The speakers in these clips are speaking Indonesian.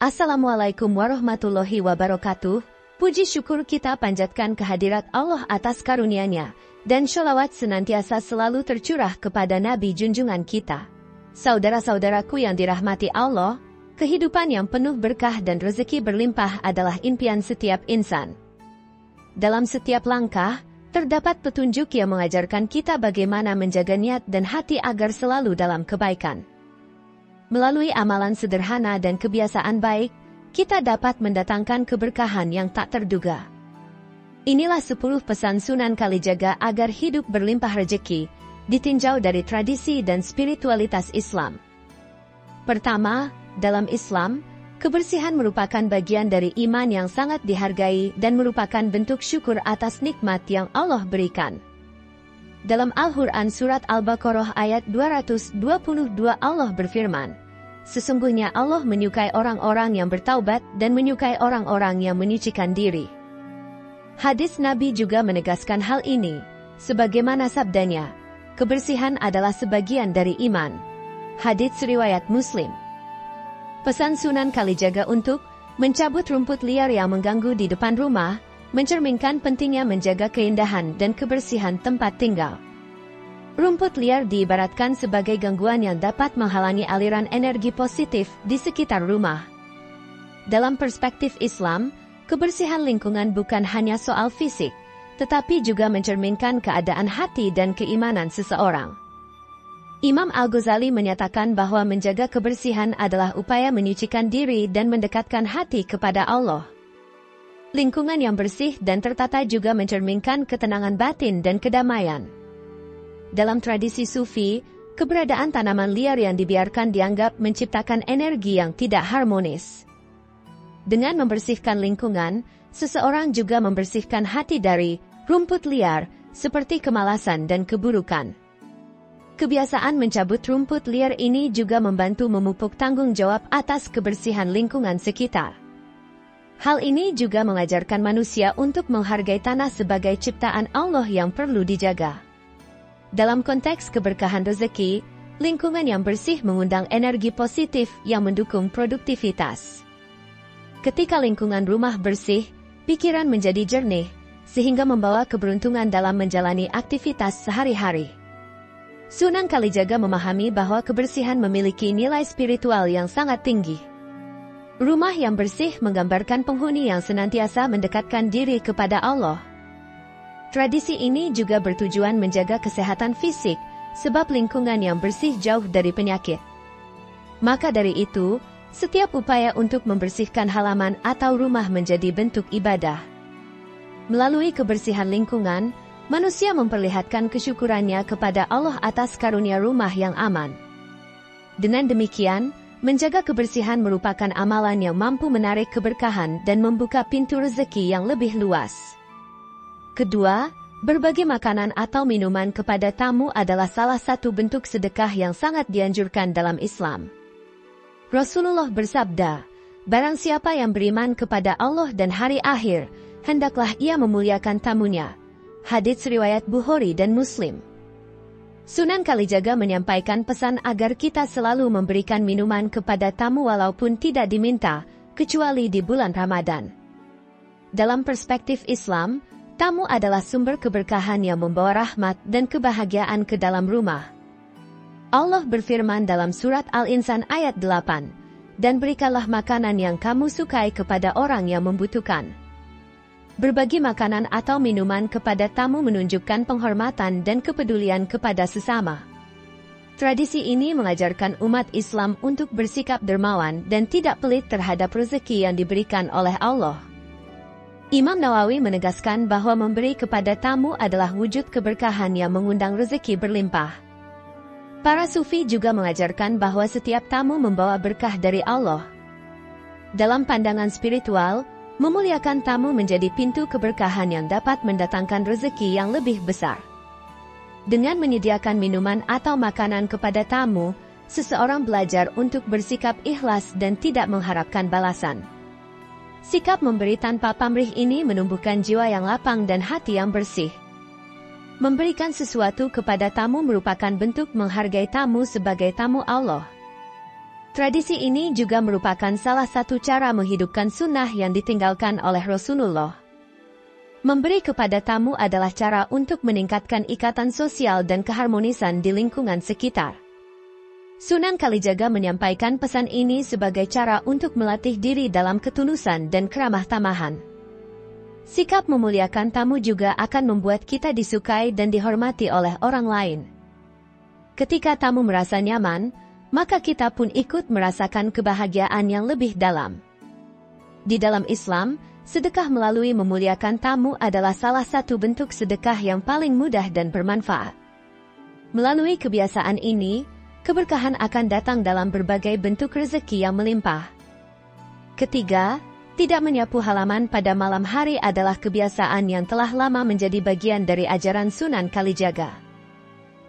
Assalamualaikum warahmatullahi wabarakatuh. Puji syukur kita panjatkan kehadirat Allah atas karunia-Nya, dan sholawat senantiasa selalu tercurah kepada Nabi junjungan kita. Saudara-saudaraku yang dirahmati Allah, kehidupan yang penuh berkah dan rezeki berlimpah adalah impian setiap insan. Dalam setiap langkah, terdapat petunjuk yang mengajarkan kita bagaimana menjaga niat dan hati agar selalu dalam kebaikan. Melalui amalan sederhana dan kebiasaan baik, kita dapat mendatangkan keberkahan yang tak terduga. Inilah 10 pesan Sunan Kalijaga agar hidup berlimpah rezeki, ditinjau dari tradisi dan spiritualitas Islam. Pertama, dalam Islam, kebersihan merupakan bagian dari iman yang sangat dihargai dan merupakan bentuk syukur atas nikmat yang Allah berikan. Dalam Al-Quran Surat Al-Baqarah ayat 222 Allah berfirman, "Sesungguhnya Allah menyukai orang-orang yang bertaubat dan menyukai orang-orang yang menyucikan diri." Hadis Nabi juga menegaskan hal ini, sebagaimana sabdanya, "Kebersihan adalah sebagian dari iman." Hadits riwayat Muslim. Pesan Sunan Kalijaga untuk mencabut rumput liar yang mengganggu di depan rumah, mencerminkan pentingnya menjaga keindahan dan kebersihan tempat tinggal. Rumput liar diibaratkan sebagai gangguan yang dapat menghalangi aliran energi positif di sekitar rumah. Dalam perspektif Islam, kebersihan lingkungan bukan hanya soal fisik, tetapi juga mencerminkan keadaan hati dan keimanan seseorang. Imam Al-Ghazali menyatakan bahwa menjaga kebersihan adalah upaya menyucikan diri dan mendekatkan hati kepada Allah. Lingkungan yang bersih dan tertata juga mencerminkan ketenangan batin dan kedamaian. Dalam tradisi Sufi, keberadaan tanaman liar yang dibiarkan dianggap menciptakan energi yang tidak harmonis. Dengan membersihkan lingkungan, seseorang juga membersihkan hati dari rumput liar, seperti kemalasan dan keburukan. Kebiasaan mencabut rumput liar ini juga membantu memupuk tanggung jawab atas kebersihan lingkungan sekitar. Hal ini juga mengajarkan manusia untuk menghargai tanah sebagai ciptaan Allah yang perlu dijaga. Dalam konteks keberkahan rezeki, lingkungan yang bersih mengundang energi positif yang mendukung produktivitas. Ketika lingkungan rumah bersih, pikiran menjadi jernih, sehingga membawa keberuntungan dalam menjalani aktivitas sehari-hari. Sunan Kalijaga memahami bahwa kebersihan memiliki nilai spiritual yang sangat tinggi. Rumah yang bersih menggambarkan penghuni yang senantiasa mendekatkan diri kepada Allah. Tradisi ini juga bertujuan menjaga kesehatan fisik, sebab lingkungan yang bersih jauh dari penyakit. Maka dari itu, setiap upaya untuk membersihkan halaman atau rumah menjadi bentuk ibadah. Melalui kebersihan lingkungan, manusia memperlihatkan kesyukurannya kepada Allah atas karunia rumah yang aman. Dengan demikian, menjaga kebersihan merupakan amalan yang mampu menarik keberkahan dan membuka pintu rezeki yang lebih luas. Kedua, berbagi makanan atau minuman kepada tamu adalah salah satu bentuk sedekah yang sangat dianjurkan dalam Islam. Rasulullah bersabda, "Barang siapa yang beriman kepada Allah dan hari akhir, hendaklah ia memuliakan tamunya." Hadits riwayat Bukhari dan Muslim. Sunan Kalijaga menyampaikan pesan agar kita selalu memberikan minuman kepada tamu walaupun tidak diminta, kecuali di bulan Ramadan. Dalam perspektif Islam, tamu adalah sumber keberkahan yang membawa rahmat dan kebahagiaan ke dalam rumah. Allah berfirman dalam surat Al-Insan ayat 8, "Dan berikanlah makanan yang kamu sukai kepada orang yang membutuhkan." Berbagi makanan atau minuman kepada tamu menunjukkan penghormatan dan kepedulian kepada sesama. Tradisi ini mengajarkan umat Islam untuk bersikap dermawan dan tidak pelit terhadap rezeki yang diberikan oleh Allah. Imam Nawawi menegaskan bahwa memberi kepada tamu adalah wujud keberkahan yang mengundang rezeki berlimpah. Para sufi juga mengajarkan bahwa setiap tamu membawa berkah dari Allah. Dalam pandangan spiritual, memuliakan tamu menjadi pintu keberkahan yang dapat mendatangkan rezeki yang lebih besar. Dengan menyediakan minuman atau makanan kepada tamu, seseorang belajar untuk bersikap ikhlas dan tidak mengharapkan balasan. Sikap memberi tanpa pamrih ini menumbuhkan jiwa yang lapang dan hati yang bersih. Memberikan sesuatu kepada tamu merupakan bentuk menghargai tamu sebagai tamu Allah. Tradisi ini juga merupakan salah satu cara menghidupkan sunnah yang ditinggalkan oleh Rasulullah. Memberi kepada tamu adalah cara untuk meningkatkan ikatan sosial dan keharmonisan di lingkungan sekitar. Sunan Kalijaga menyampaikan pesan ini sebagai cara untuk melatih diri dalam ketulusan dan keramah tamahan. Sikap memuliakan tamu juga akan membuat kita disukai dan dihormati oleh orang lain. Ketika tamu merasa nyaman, maka kita pun ikut merasakan kebahagiaan yang lebih dalam. Di dalam Islam, sedekah melalui memuliakan tamu adalah salah satu bentuk sedekah yang paling mudah dan bermanfaat. Melalui kebiasaan ini, keberkahan akan datang dalam berbagai bentuk rezeki yang melimpah. Ketiga, tidak menyapu halaman pada malam hari adalah kebiasaan yang telah lama menjadi bagian dari ajaran Sunan Kalijaga.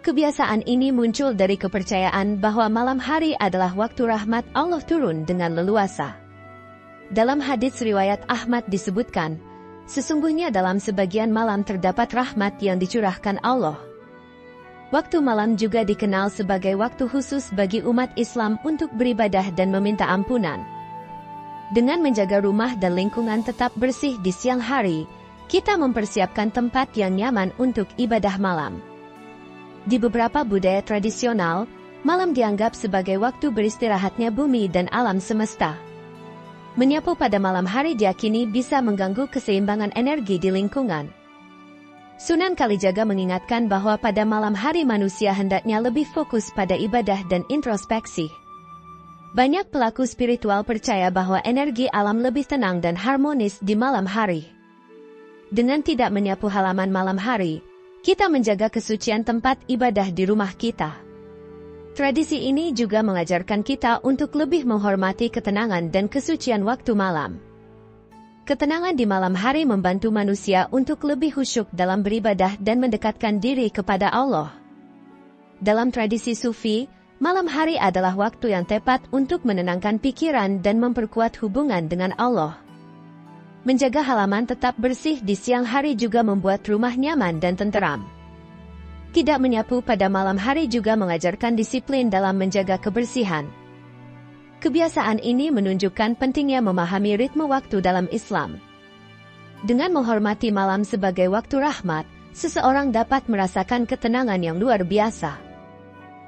Kebiasaan ini muncul dari kepercayaan bahwa malam hari adalah waktu rahmat Allah turun dengan leluasa. Dalam hadits riwayat Ahmad disebutkan, sesungguhnya dalam sebagian malam terdapat rahmat yang dicurahkan Allah. Waktu malam juga dikenal sebagai waktu khusus bagi umat Islam untuk beribadah dan meminta ampunan. Dengan menjaga rumah dan lingkungan tetap bersih di siang hari, kita mempersiapkan tempat yang nyaman untuk ibadah malam. Di beberapa budaya tradisional, malam dianggap sebagai waktu beristirahatnya bumi dan alam semesta. Menyapu pada malam hari diyakini bisa mengganggu keseimbangan energi di lingkungan. Sunan Kalijaga mengingatkan bahwa pada malam hari manusia hendaknya lebih fokus pada ibadah dan introspeksi. Banyak pelaku spiritual percaya bahwa energi alam lebih tenang dan harmonis di malam hari. Dengan tidak menyapu halaman malam hari, kita menjaga kesucian tempat ibadah di rumah kita. Tradisi ini juga mengajarkan kita untuk lebih menghormati ketenangan dan kesucian waktu malam. Ketenangan di malam hari membantu manusia untuk lebih khusyuk dalam beribadah dan mendekatkan diri kepada Allah. Dalam tradisi Sufi, malam hari adalah waktu yang tepat untuk menenangkan pikiran dan memperkuat hubungan dengan Allah. Menjaga halaman tetap bersih di siang hari juga membuat rumah nyaman dan tenteram. Tidak menyapu pada malam hari juga mengajarkan disiplin dalam menjaga kebersihan. Kebiasaan ini menunjukkan pentingnya memahami ritme waktu dalam Islam. Dengan menghormati malam sebagai waktu rahmat, seseorang dapat merasakan ketenangan yang luar biasa.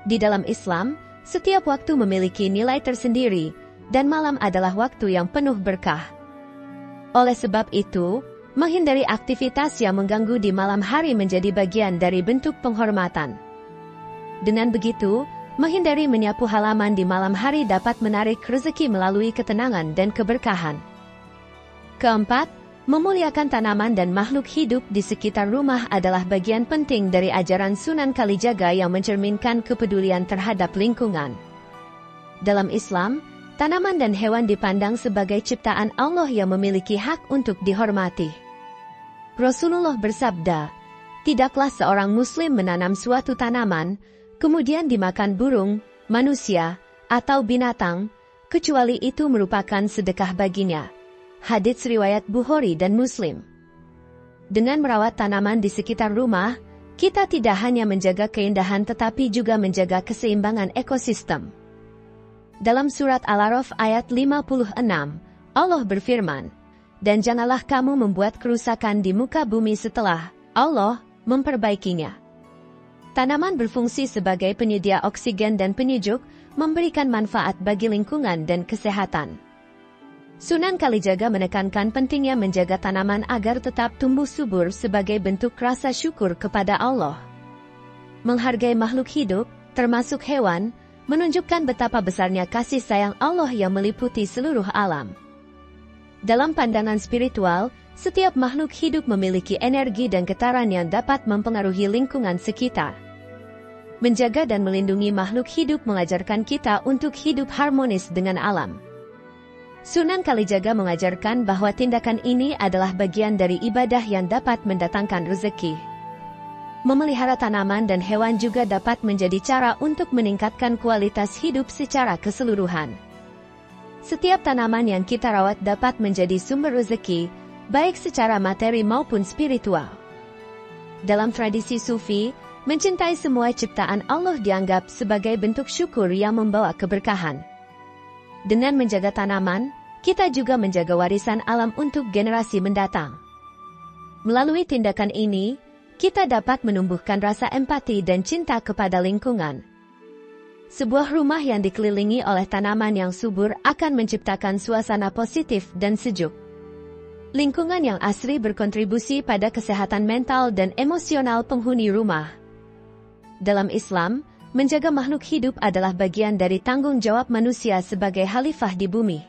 Di dalam Islam, setiap waktu memiliki nilai tersendiri, dan malam adalah waktu yang penuh berkah. Oleh sebab itu, menghindari aktivitas yang mengganggu di malam hari menjadi bagian dari bentuk penghormatan. Dengan begitu, menghindari menyapu halaman di malam hari dapat menarik rezeki melalui ketenangan dan keberkahan. Keempat, memuliakan tanaman dan makhluk hidup di sekitar rumah adalah bagian penting dari ajaran Sunan Kalijaga yang mencerminkan kepedulian terhadap lingkungan. Dalam Islam, tanaman dan hewan dipandang sebagai ciptaan Allah yang memiliki hak untuk dihormati. Rasulullah bersabda, "Tidaklah seorang muslim menanam suatu tanaman, kemudian dimakan burung, manusia, atau binatang, kecuali itu merupakan sedekah baginya." Hadits riwayat Bukhari dan Muslim. Dengan merawat tanaman di sekitar rumah, kita tidak hanya menjaga keindahan tetapi juga menjaga keseimbangan ekosistem. Dalam surat Al-A'raf ayat 56, Allah berfirman, "Dan janganlah kamu membuat kerusakan di muka bumi setelah Allah memperbaikinya." Tanaman berfungsi sebagai penyedia oksigen dan penyejuk, memberikan manfaat bagi lingkungan dan kesehatan. Sunan Kalijaga menekankan pentingnya menjaga tanaman agar tetap tumbuh subur sebagai bentuk rasa syukur kepada Allah. Menghargai makhluk hidup, termasuk hewan, menunjukkan betapa besarnya kasih sayang Allah yang meliputi seluruh alam. Dalam pandangan spiritual, setiap makhluk hidup memiliki energi dan getaran yang dapat mempengaruhi lingkungan sekitar. Menjaga dan melindungi makhluk hidup mengajarkan kita untuk hidup harmonis dengan alam. Sunan Kalijaga mengajarkan bahwa tindakan ini adalah bagian dari ibadah yang dapat mendatangkan rezeki. Memelihara tanaman dan hewan juga dapat menjadi cara untuk meningkatkan kualitas hidup secara keseluruhan. Setiap tanaman yang kita rawat dapat menjadi sumber rezeki, baik secara materi maupun spiritual. Dalam tradisi Sufi, mencintai semua ciptaan Allah dianggap sebagai bentuk syukur yang membawa keberkahan. Dengan menjaga tanaman, kita juga menjaga warisan alam untuk generasi mendatang. Melalui tindakan ini, kita dapat menumbuhkan rasa empati dan cinta kepada lingkungan. Sebuah rumah yang dikelilingi oleh tanaman yang subur akan menciptakan suasana positif dan sejuk. Lingkungan yang asri berkontribusi pada kesehatan mental dan emosional penghuni rumah. Dalam Islam, menjaga makhluk hidup adalah bagian dari tanggung jawab manusia sebagai khalifah di bumi.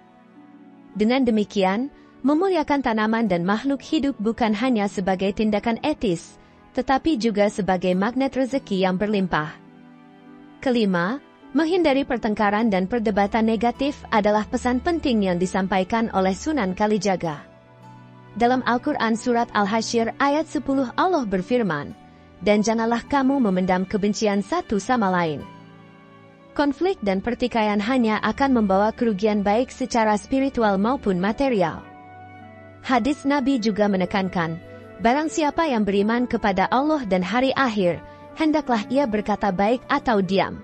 Dengan demikian, memuliakan tanaman dan makhluk hidup bukan hanya sebagai tindakan etis, tetapi juga sebagai magnet rezeki yang berlimpah. Kelima, menghindari pertengkaran dan perdebatan negatif adalah pesan penting yang disampaikan oleh Sunan Kalijaga. Dalam Al-Quran Surat Al-Hasyr ayat 10 Allah berfirman, "Dan janganlah kamu memendam kebencian satu sama lain." Konflik dan pertikaian hanya akan membawa kerugian baik secara spiritual maupun material. Hadis Nabi juga menekankan, barang siapa yang beriman kepada Allah dan hari akhir, hendaklah ia berkata baik atau diam.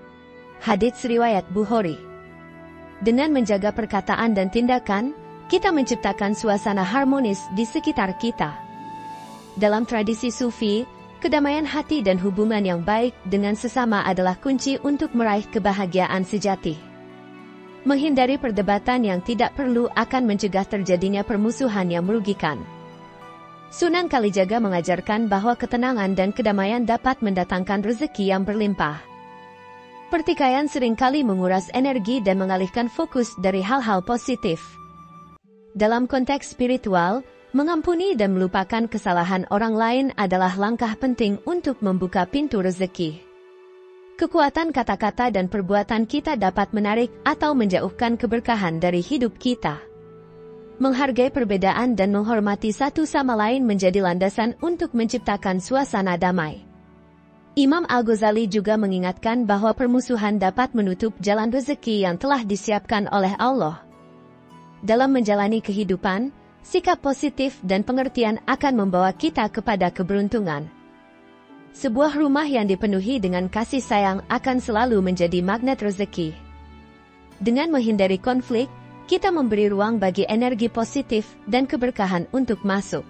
Hadits riwayat Bukhari. Dengan menjaga perkataan dan tindakan, kita menciptakan suasana harmonis di sekitar kita. Dalam tradisi Sufi, kedamaian hati dan hubungan yang baik dengan sesama adalah kunci untuk meraih kebahagiaan sejati. Menghindari perdebatan yang tidak perlu akan mencegah terjadinya permusuhan yang merugikan. Sunan Kalijaga mengajarkan bahwa ketenangan dan kedamaian dapat mendatangkan rezeki yang berlimpah. Pertikaian seringkali menguras energi dan mengalihkan fokus dari hal-hal positif. Dalam konteks spiritual, mengampuni dan melupakan kesalahan orang lain adalah langkah penting untuk membuka pintu rezeki. Kekuatan kata-kata dan perbuatan kita dapat menarik atau menjauhkan keberkahan dari hidup kita. Menghargai perbedaan dan menghormati satu sama lain menjadi landasan untuk menciptakan suasana damai. Imam Al-Ghazali juga mengingatkan bahwa permusuhan dapat menutup jalan rezeki yang telah disiapkan oleh Allah. Dalam menjalani kehidupan, sikap positif dan pengertian akan membawa kita kepada keberuntungan. Sebuah rumah yang dipenuhi dengan kasih sayang akan selalu menjadi magnet rezeki. Dengan menghindari konflik, kita memberi ruang bagi energi positif dan keberkahan untuk masuk.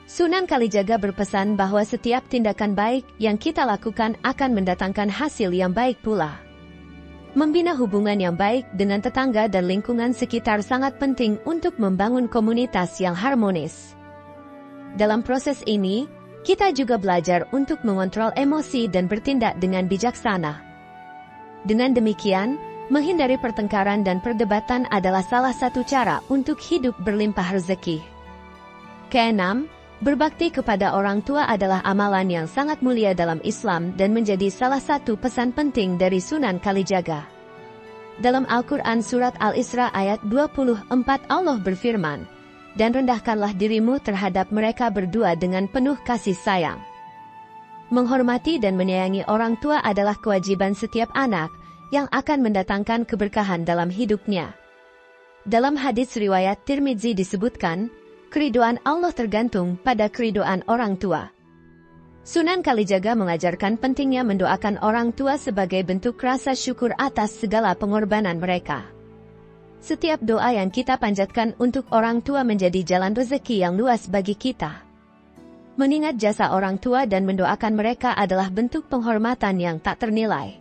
Sunan Kalijaga berpesan bahwa setiap tindakan baik yang kita lakukan akan mendatangkan hasil yang baik pula. Membina hubungan yang baik dengan tetangga dan lingkungan sekitar sangat penting untuk membangun komunitas yang harmonis. Dalam proses ini, kita juga belajar untuk mengontrol emosi dan bertindak dengan bijaksana. Dengan demikian, menghindari pertengkaran dan perdebatan adalah salah satu cara untuk hidup berlimpah rezeki. Keenam, berbakti kepada orang tua adalah amalan yang sangat mulia dalam Islam dan menjadi salah satu pesan penting dari Sunan Kalijaga. Dalam Al-Quran Surat Al-Isra ayat 24 Allah berfirman, "Dan rendahkanlah dirimu terhadap mereka berdua dengan penuh kasih sayang." Menghormati dan menyayangi orang tua adalah kewajiban setiap anak yang akan mendatangkan keberkahan dalam hidupnya. Dalam hadits riwayat Tirmidzi disebutkan, keridhaan Allah tergantung pada keridhaan orang tua. Sunan Kalijaga mengajarkan pentingnya mendoakan orang tua sebagai bentuk rasa syukur atas segala pengorbanan mereka. Setiap doa yang kita panjatkan untuk orang tua menjadi jalan rezeki yang luas bagi kita. Mengingat jasa orang tua dan mendoakan mereka adalah bentuk penghormatan yang tak ternilai.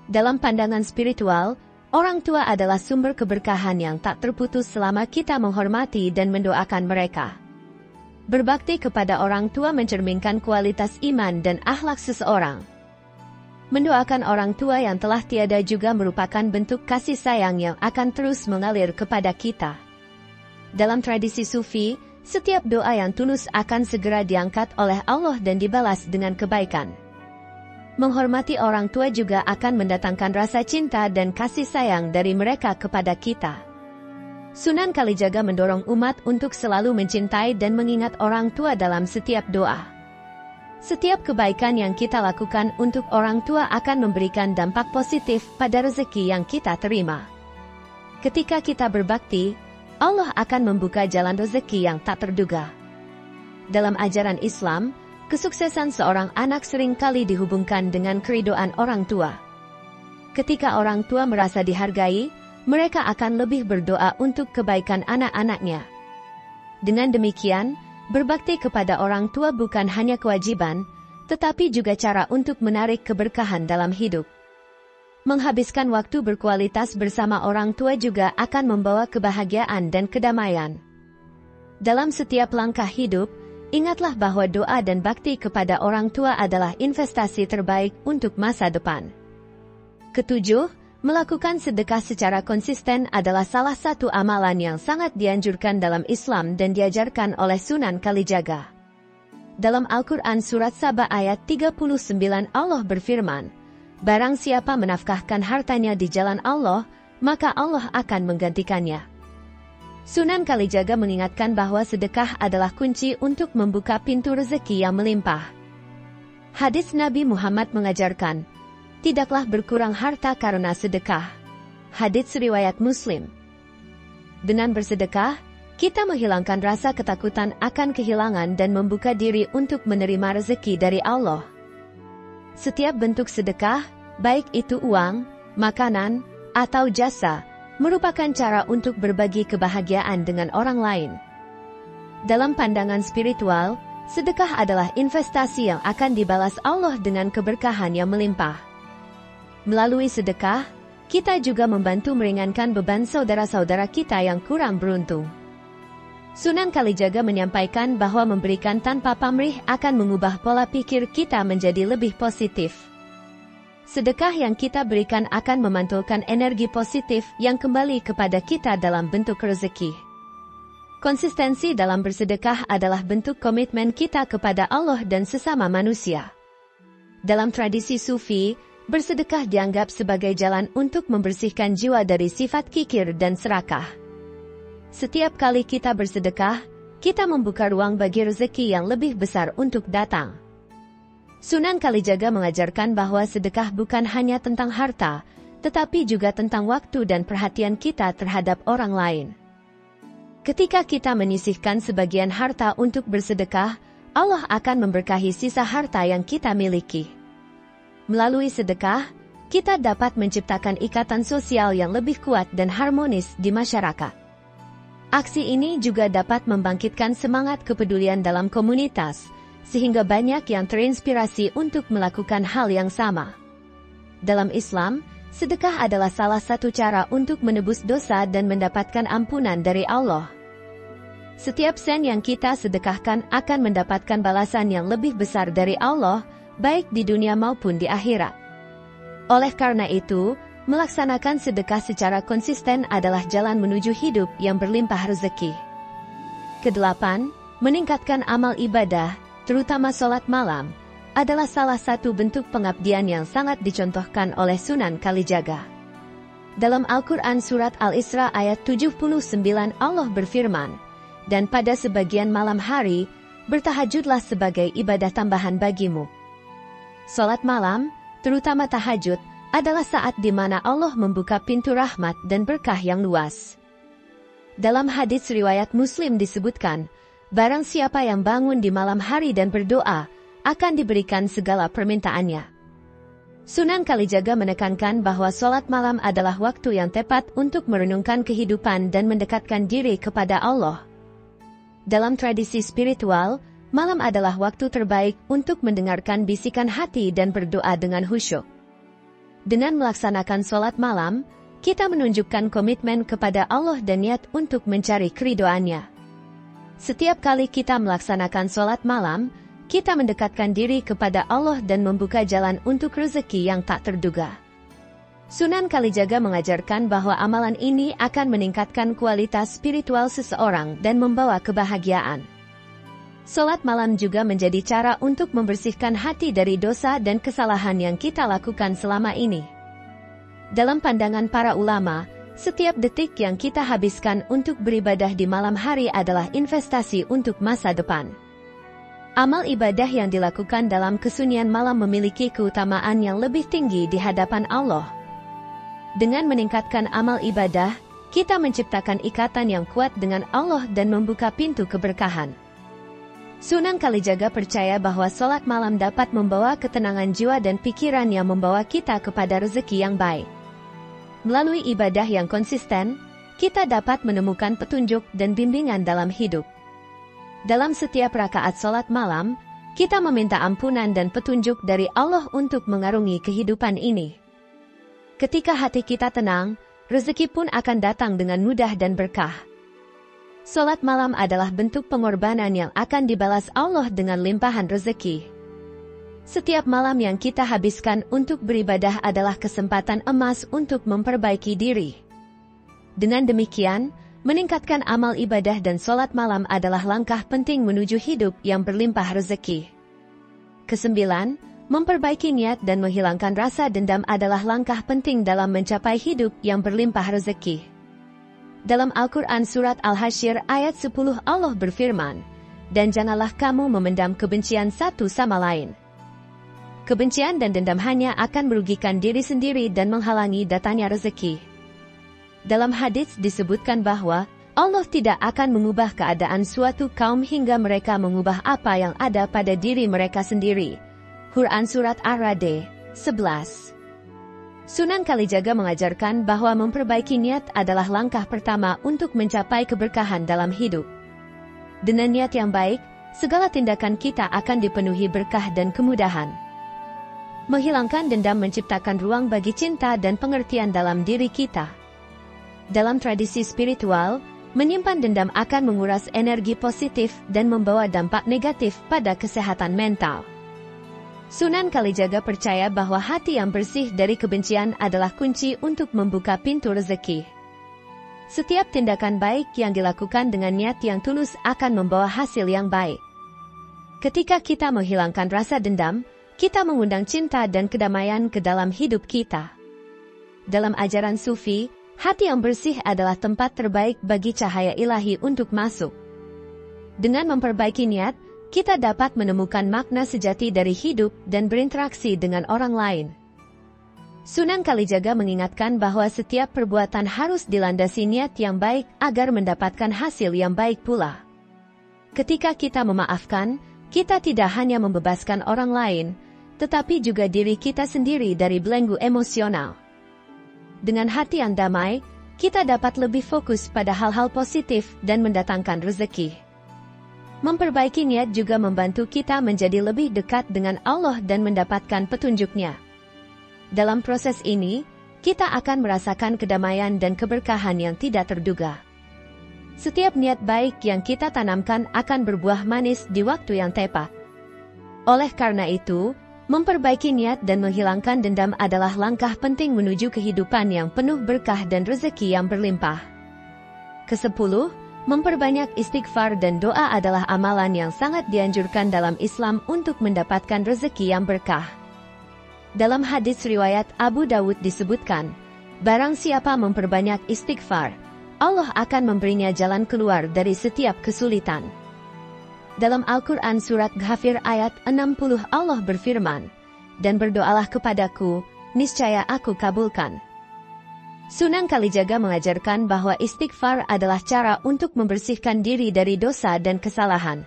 Dalam pandangan spiritual, orang tua adalah sumber keberkahan yang tak terputus selama kita menghormati dan mendoakan mereka. Berbakti kepada orang tua mencerminkan kualitas iman dan akhlak seseorang. Mendoakan orang tua yang telah tiada juga merupakan bentuk kasih sayang yang akan terus mengalir kepada kita. Dalam tradisi Sufi, setiap doa yang tulus akan segera diangkat oleh Allah dan dibalas dengan kebaikan. Menghormati orang tua juga akan mendatangkan rasa cinta dan kasih sayang dari mereka kepada kita. Sunan Kalijaga mendorong umat untuk selalu mencintai dan mengingat orang tua dalam setiap doa. Setiap kebaikan yang kita lakukan untuk orang tua akan memberikan dampak positif pada rezeki yang kita terima. Ketika kita berbakti, Allah akan membuka jalan rezeki yang tak terduga. Dalam ajaran Islam, kesuksesan seorang anak seringkali dihubungkan dengan keridhaan orang tua. Ketika orang tua merasa dihargai, mereka akan lebih berdoa untuk kebaikan anak-anaknya. Dengan demikian, berbakti kepada orang tua bukan hanya kewajiban, tetapi juga cara untuk menarik keberkahan dalam hidup. Menghabiskan waktu berkualitas bersama orang tua juga akan membawa kebahagiaan dan kedamaian. Dalam setiap langkah hidup, ingatlah bahwa doa dan bakti kepada orang tua adalah investasi terbaik untuk masa depan. Ketujuh, melakukan sedekah secara konsisten adalah salah satu amalan yang sangat dianjurkan dalam Islam dan diajarkan oleh Sunan Kalijaga. Dalam Al-Quran Surat Saba ayat 39 Allah berfirman, "Barang siapa menafkahkan hartanya di jalan Allah, maka Allah akan menggantikannya." Sunan Kalijaga mengingatkan bahwa sedekah adalah kunci untuk membuka pintu rezeki yang melimpah. Hadis Nabi Muhammad mengajarkan, "Tidaklah berkurang harta karena sedekah." Hadits riwayat Muslim. Dengan bersedekah, kita menghilangkan rasa ketakutan akan kehilangan dan membuka diri untuk menerima rezeki dari Allah. Setiap bentuk sedekah, baik itu uang, makanan, atau jasa, merupakan cara untuk berbagi kebahagiaan dengan orang lain. Dalam pandangan spiritual, sedekah adalah investasi yang akan dibalas Allah dengan keberkahan yang melimpah. Melalui sedekah, kita juga membantu meringankan beban saudara-saudara kita yang kurang beruntung. Sunan Kalijaga menyampaikan bahwa memberikan tanpa pamrih akan mengubah pola pikir kita menjadi lebih positif. Sedekah yang kita berikan akan memantulkan energi positif yang kembali kepada kita dalam bentuk rezeki. Konsistensi dalam bersedekah adalah bentuk komitmen kita kepada Allah dan sesama manusia. Dalam tradisi Sufi, bersedekah dianggap sebagai jalan untuk membersihkan jiwa dari sifat kikir dan serakah. Setiap kali kita bersedekah, kita membuka ruang bagi rezeki yang lebih besar untuk datang. Sunan Kalijaga mengajarkan bahwa sedekah bukan hanya tentang harta, tetapi juga tentang waktu dan perhatian kita terhadap orang lain. Ketika kita menyisihkan sebagian harta untuk bersedekah, Allah akan memberkahi sisa harta yang kita miliki. Melalui sedekah, kita dapat menciptakan ikatan sosial yang lebih kuat dan harmonis di masyarakat. Aksi ini juga dapat membangkitkan semangat kepedulian dalam komunitas, sehingga banyak yang terinspirasi untuk melakukan hal yang sama. Dalam Islam, sedekah adalah salah satu cara untuk menebus dosa dan mendapatkan ampunan dari Allah. Setiap sen yang kita sedekahkan akan mendapatkan balasan yang lebih besar dari Allah, baik di dunia maupun di akhirat. Oleh karena itu, melaksanakan sedekah secara konsisten adalah jalan menuju hidup yang berlimpah rezeki. Kedelapan, meningkatkan amal ibadah, terutama sholat malam, adalah salah satu bentuk pengabdian yang sangat dicontohkan oleh Sunan Kalijaga. Dalam Al-Quran Surat Al-Isra ayat 79 Allah berfirman, "Dan pada sebagian malam hari, bertahajudlah sebagai ibadah tambahan bagimu." Sholat malam, terutama tahajud, adalah saat di mana Allah membuka pintu rahmat dan berkah yang luas. Dalam hadits riwayat Muslim disebutkan, barang siapa yang bangun di malam hari dan berdoa, akan diberikan segala permintaannya. Sunan Kalijaga menekankan bahwa sholat malam adalah waktu yang tepat untuk merenungkan kehidupan dan mendekatkan diri kepada Allah. Dalam tradisi spiritual, malam adalah waktu terbaik untuk mendengarkan bisikan hati dan berdoa dengan khusyuk. Dengan melaksanakan sholat malam, kita menunjukkan komitmen kepada Allah dan niat untuk mencari keridhoannya. Setiap kali kita melaksanakan sholat malam, kita mendekatkan diri kepada Allah dan membuka jalan untuk rezeki yang tak terduga. Sunan Kalijaga mengajarkan bahwa amalan ini akan meningkatkan kualitas spiritual seseorang dan membawa kebahagiaan. Sholat malam juga menjadi cara untuk membersihkan hati dari dosa dan kesalahan yang kita lakukan selama ini. Dalam pandangan para ulama, setiap detik yang kita habiskan untuk beribadah di malam hari adalah investasi untuk masa depan. Amal ibadah yang dilakukan dalam kesunyian malam memiliki keutamaan yang lebih tinggi di hadapan Allah. Dengan meningkatkan amal ibadah, kita menciptakan ikatan yang kuat dengan Allah dan membuka pintu keberkahan. Sunan Kalijaga percaya bahwa sholat malam dapat membawa ketenangan jiwa dan pikiran yang membawa kita kepada rezeki yang baik. Melalui ibadah yang konsisten, kita dapat menemukan petunjuk dan bimbingan dalam hidup. Dalam setiap rakaat sholat malam, kita meminta ampunan dan petunjuk dari Allah untuk mengarungi kehidupan ini. Ketika hati kita tenang, rezeki pun akan datang dengan mudah dan berkah. Sholat malam adalah bentuk pengorbanan yang akan dibalas Allah dengan limpahan rezeki. Setiap malam yang kita habiskan untuk beribadah adalah kesempatan emas untuk memperbaiki diri. Dengan demikian, meningkatkan amal ibadah dan sholat malam adalah langkah penting menuju hidup yang berlimpah rezeki. Kesembilan, memperbaiki niat dan menghilangkan rasa dendam adalah langkah penting dalam mencapai hidup yang berlimpah rezeki. Dalam Al-Quran Surat Al-Hasyr ayat 10 Allah berfirman, "Dan janganlah kamu memendam kebencian satu sama lain." Kebencian dan dendam hanya akan merugikan diri sendiri dan menghalangi datangnya rezeki. Dalam hadits disebutkan bahwa Allah tidak akan mengubah keadaan suatu kaum hingga mereka mengubah apa yang ada pada diri mereka sendiri. Quran Surat Ar-Ra'd 11. Sunan Kalijaga mengajarkan bahwa memperbaiki niat adalah langkah pertama untuk mencapai keberkahan dalam hidup. Dengan niat yang baik, segala tindakan kita akan dipenuhi berkah dan kemudahan. Menghilangkan dendam menciptakan ruang bagi cinta dan pengertian dalam diri kita. Dalam tradisi spiritual, menyimpan dendam akan menguras energi positif dan membawa dampak negatif pada kesehatan mental. Sunan Kalijaga percaya bahwa hati yang bersih dari kebencian adalah kunci untuk membuka pintu rezeki. Setiap tindakan baik yang dilakukan dengan niat yang tulus akan membawa hasil yang baik. Ketika kita menghilangkan rasa dendam, kita mengundang cinta dan kedamaian ke dalam hidup kita. Dalam ajaran Sufi, hati yang bersih adalah tempat terbaik bagi cahaya ilahi untuk masuk. Dengan memperbaiki niat, kita dapat menemukan makna sejati dari hidup dan berinteraksi dengan orang lain. Sunan Kalijaga mengingatkan bahwa setiap perbuatan harus dilandasi niat yang baik agar mendapatkan hasil yang baik pula. Ketika kita memaafkan, kita tidak hanya membebaskan orang lain, tetapi juga diri kita sendiri dari belenggu emosional. Dengan hati yang damai, kita dapat lebih fokus pada hal-hal positif dan mendatangkan rezeki. Memperbaiki niat juga membantu kita menjadi lebih dekat dengan Allah dan mendapatkan petunjuk-Nya. Dalam proses ini, kita akan merasakan kedamaian dan keberkahan yang tidak terduga. Setiap niat baik yang kita tanamkan akan berbuah manis di waktu yang tepat. Oleh karena itu, memperbaiki niat dan menghilangkan dendam adalah langkah penting menuju kehidupan yang penuh berkah dan rezeki yang berlimpah. Kesepuluh, memperbanyak istighfar dan doa adalah amalan yang sangat dianjurkan dalam Islam untuk mendapatkan rezeki yang berkah. Dalam hadis riwayat Abu Dawud disebutkan, barang siapa memperbanyak istighfar, Allah akan memberinya jalan keluar dari setiap kesulitan. Dalam Al-Quran Surat Ghafir ayat 60 Allah berfirman, "Dan berdoalah kepadaku, niscaya aku kabulkan." Sunan Kalijaga mengajarkan bahwa istighfar adalah cara untuk membersihkan diri dari dosa dan kesalahan.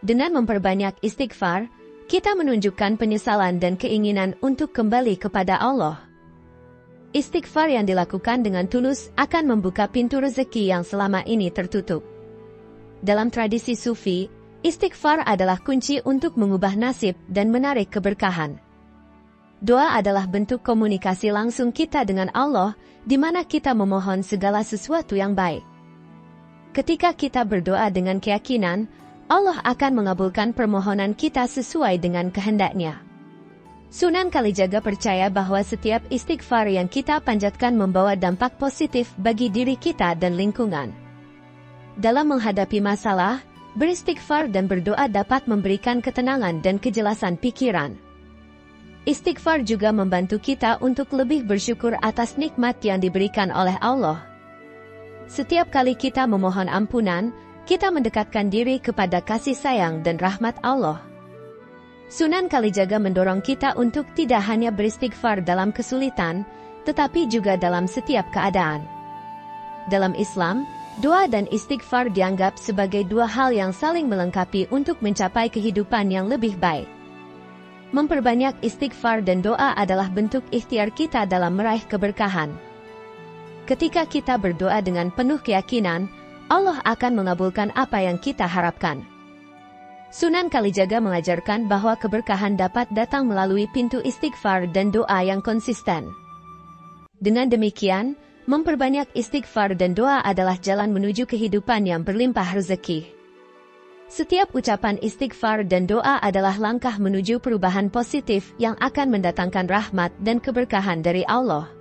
Dengan memperbanyak istighfar, kita menunjukkan penyesalan dan keinginan untuk kembali kepada Allah. Istighfar yang dilakukan dengan tulus akan membuka pintu rezeki yang selama ini tertutup. Dalam tradisi Sufi, istighfar adalah kunci untuk mengubah nasib dan menarik keberkahan. Doa adalah bentuk komunikasi langsung kita dengan Allah, di mana kita memohon segala sesuatu yang baik. Ketika kita berdoa dengan keyakinan, Allah akan mengabulkan permohonan kita sesuai dengan kehendak-Nya. Sunan Kalijaga percaya bahwa setiap istighfar yang kita panjatkan membawa dampak positif bagi diri kita dan lingkungan. Dalam menghadapi masalah, beristighfar dan berdoa dapat memberikan ketenangan dan kejelasan pikiran. Istighfar juga membantu kita untuk lebih bersyukur atas nikmat yang diberikan oleh Allah. Setiap kali kita memohon ampunan, kita mendekatkan diri kepada kasih sayang dan rahmat Allah. Sunan Kalijaga mendorong kita untuk tidak hanya beristighfar dalam kesulitan, tetapi juga dalam setiap keadaan. Dalam Islam, doa dan istighfar dianggap sebagai dua hal yang saling melengkapi untuk mencapai kehidupan yang lebih baik. Memperbanyak istighfar dan doa adalah bentuk ikhtiar kita dalam meraih keberkahan. Ketika kita berdoa dengan penuh keyakinan, Allah akan mengabulkan apa yang kita harapkan. Sunan Kalijaga mengajarkan bahwa keberkahan dapat datang melalui pintu istighfar dan doa yang konsisten. Dengan demikian, memperbanyak istighfar dan doa adalah jalan menuju kehidupan yang berlimpah rezeki. Setiap ucapan istighfar dan doa adalah langkah menuju perubahan positif yang akan mendatangkan rahmat dan keberkahan dari Allah.